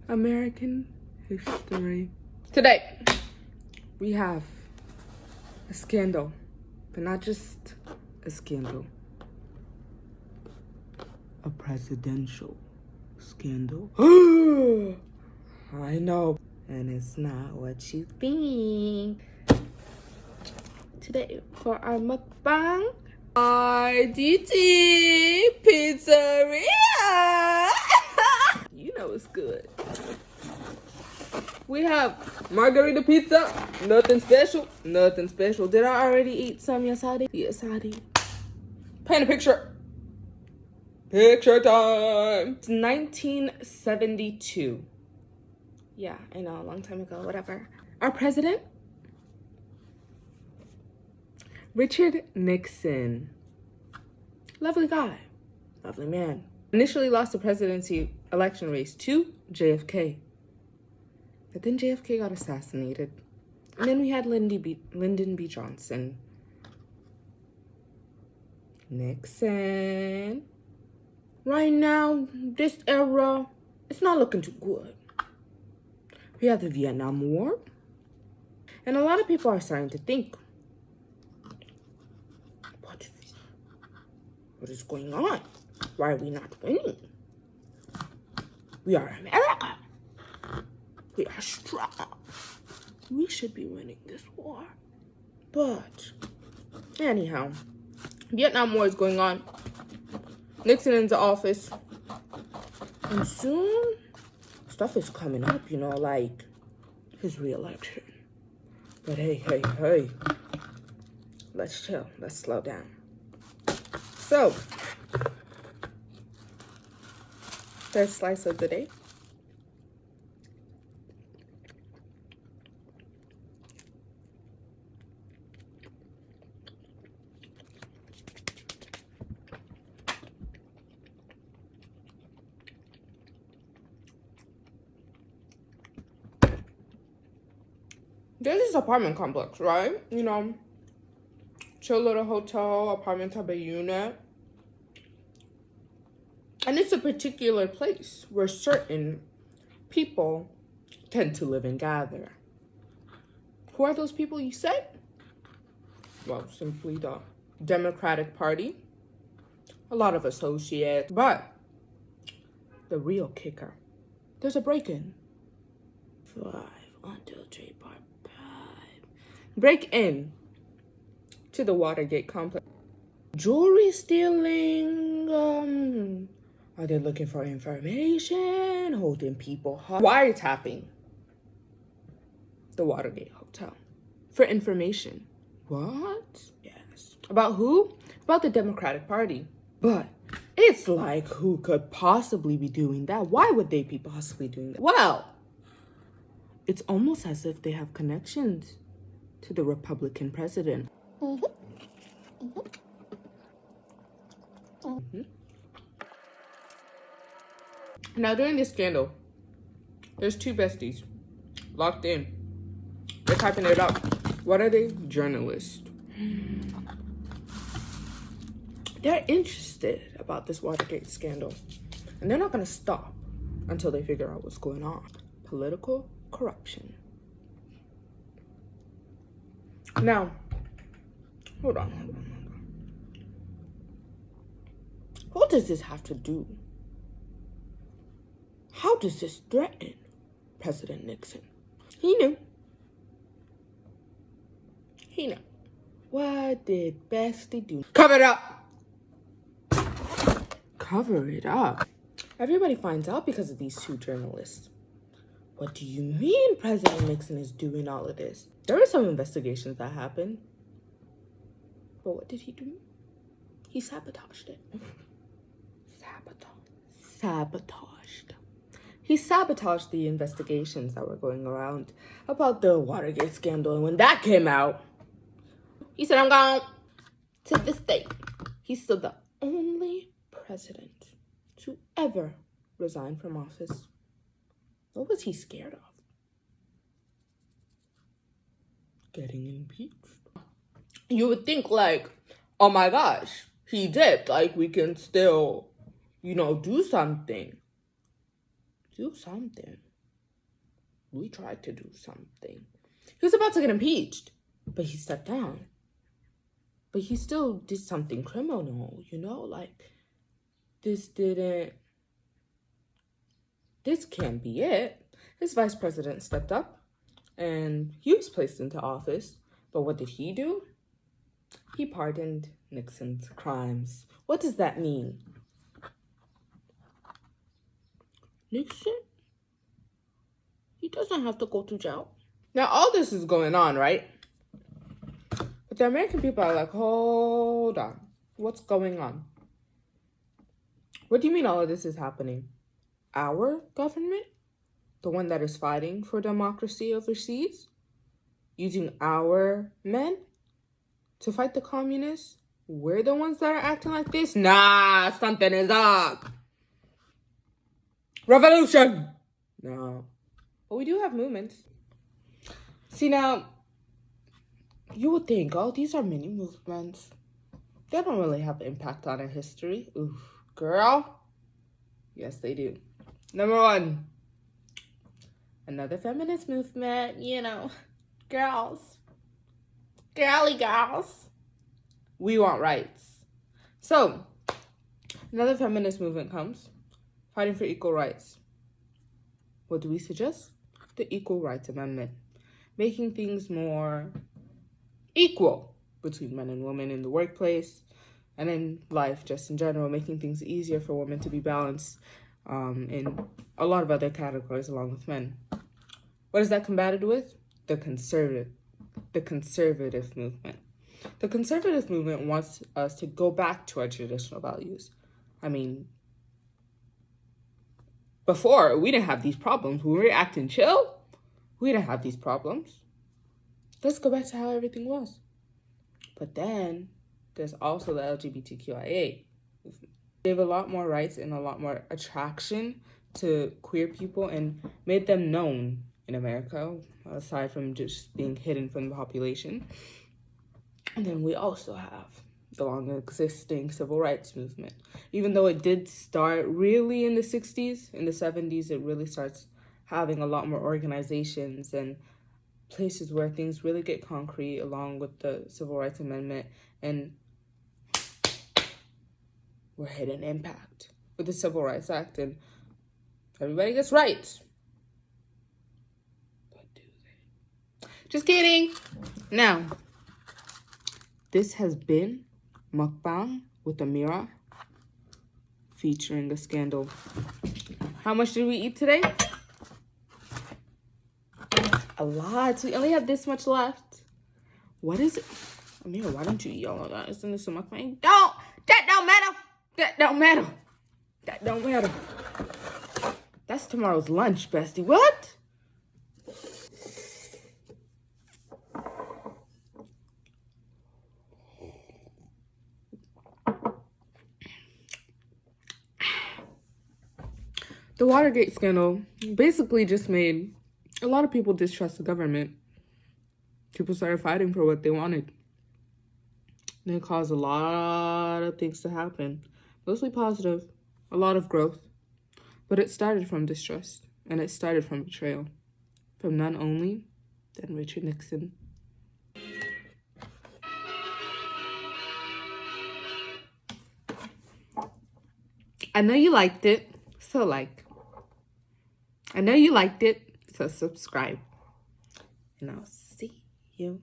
American history. Today, we have a scandal, but not just a scandal. A presidential scandal. I know. And it's not what you think. Today, for our mukbang, RDT Pizzeria. You know it's good. We have margarita pizza. Nothing special. Nothing special. Did I already eat some? Yes, I did. Yes, I did. Paint a picture. Picture time. It's 1972. Yeah, I know, a long time ago, whatever. Our president, Richard Nixon. Lovely guy. Lovely man. Initially lost the presidency election race to JFK. But then JFK got assassinated. And then we had Lyndon B. Johnson. Nixon. Right now, this era, it's not looking too good. We have the Vietnam War. And a lot of people are starting to think, what is going on? Why are we not winning? We are America. We are strong. We should be winning this war. But, anyhow, Vietnam War is going on. Nixon into office. And soon, stuff is coming up, you know, like his re-election. But hey. Let's chill. Let's slow down. So, first slice of the day. There's this apartment complex, right? You know, chill little hotel, apartment type of unit. And it's a particular place where certain people tend to live and gather. Who are those people, you say? Well, simply the Democratic Party. A lot of associates. But the real kicker, there's a break-in. 5, 1, 2, 3, 4, 5. Break in to the Watergate complex. Jewelry stealing. Are they looking for information? Holding people hostage. Wiretapping the Watergate Hotel for information. What? Yes. About who? About the Democratic Party. But it's like, who could possibly be doing that? Why would they be possibly doing that? Well, it's almost as if they have connections to the Republican president. Now, during this scandal, there's two besties locked in. They're typing it up. What are they? Journalists. They're interested about this Watergate scandal. And they're not going to stop until they figure out what's going on. Political corruption. Now, hold on. What does this have to do? How does this threaten President Nixon? He knew. What did Bestie do? Cover it up. Cover it up. Everybody finds out because of these two journalists. What do you mean President Nixon is doing all of this? There were some investigations that happened. But what did he do? He sabotaged it. Sabotaged. He sabotaged the investigations that were going around about the Watergate scandal. And when that came out, he said, I'm gone. To this day, he's still the only president to ever resign from office. What was he scared of? Getting impeached. You would think like, oh my gosh, he did. Like, we can still, do something. Do something. We tried to do something. He was about to get impeached, but he stepped down. But he still did something criminal, you know? Like, this can't be it. His vice president stepped up, and he was placed into office. But what did he do? He pardoned Nixon's crimes. What does that mean? Nixon? He doesn't have to go to jail. Now, all this is going on, right? But the American people are like, hold on. What's going on? What do you mean all of this is happening? Our government? The one that is fighting for democracy overseas? Using our men to fight the communists? We're the ones that are acting like this? Nah, something is up. Revolution! No. But we do have movements. See, now, you would think, oh, these are mini movements. They don't really have impact on our history. Oof, girl. Yes, they do. Number 1, another feminist movement, you know, girls. Girly girls. We want rights. So, another feminist movement comes, fighting for equal rights. What do we suggest? The Equal Rights Amendment. Making things more equal between men and women in the workplace and in life just in general, making things easier for women to be balanced in a lot of other categories along with men. What is that combated with? The conservative movement. The conservative movement wants us to go back to our traditional values. I mean, before, we didn't have these problems. When we were acting chill, we didn't have these problems. Let's go back to how everything was. But then, there's also the LGBTQIA movement. They gave a lot more rights and a lot more attraction to queer people and made them known in America, aside from just being hidden from the population. And then we also have the long-existing civil rights movement. Even though it did start really in the 60s, in the 70s, it really starts having a lot more organizations and places where things really get concrete along with the Civil Rights Amendment, and we're hitting impact with the Civil Rights Act, and everybody gets rights. But do they? Just kidding. Now, this has been Mukbang with Amira, featuring a scandal. How much did we eat today? A lot. We only have this much left. What is it? Amira, why don't you eat all of that? Isn't this a mukbang? That don't matter. That don't matter. That don't matter. That's tomorrow's lunch, bestie. What? The Watergate scandal basically just made a lot of people distrust the government. People started fighting for what they wanted. And it caused a lot of things to happen. Mostly positive, a lot of growth. But it started from distrust, and it started from betrayal. From none only than Richard Nixon. I know you liked it, so like. I know you liked it, so subscribe. And I'll see you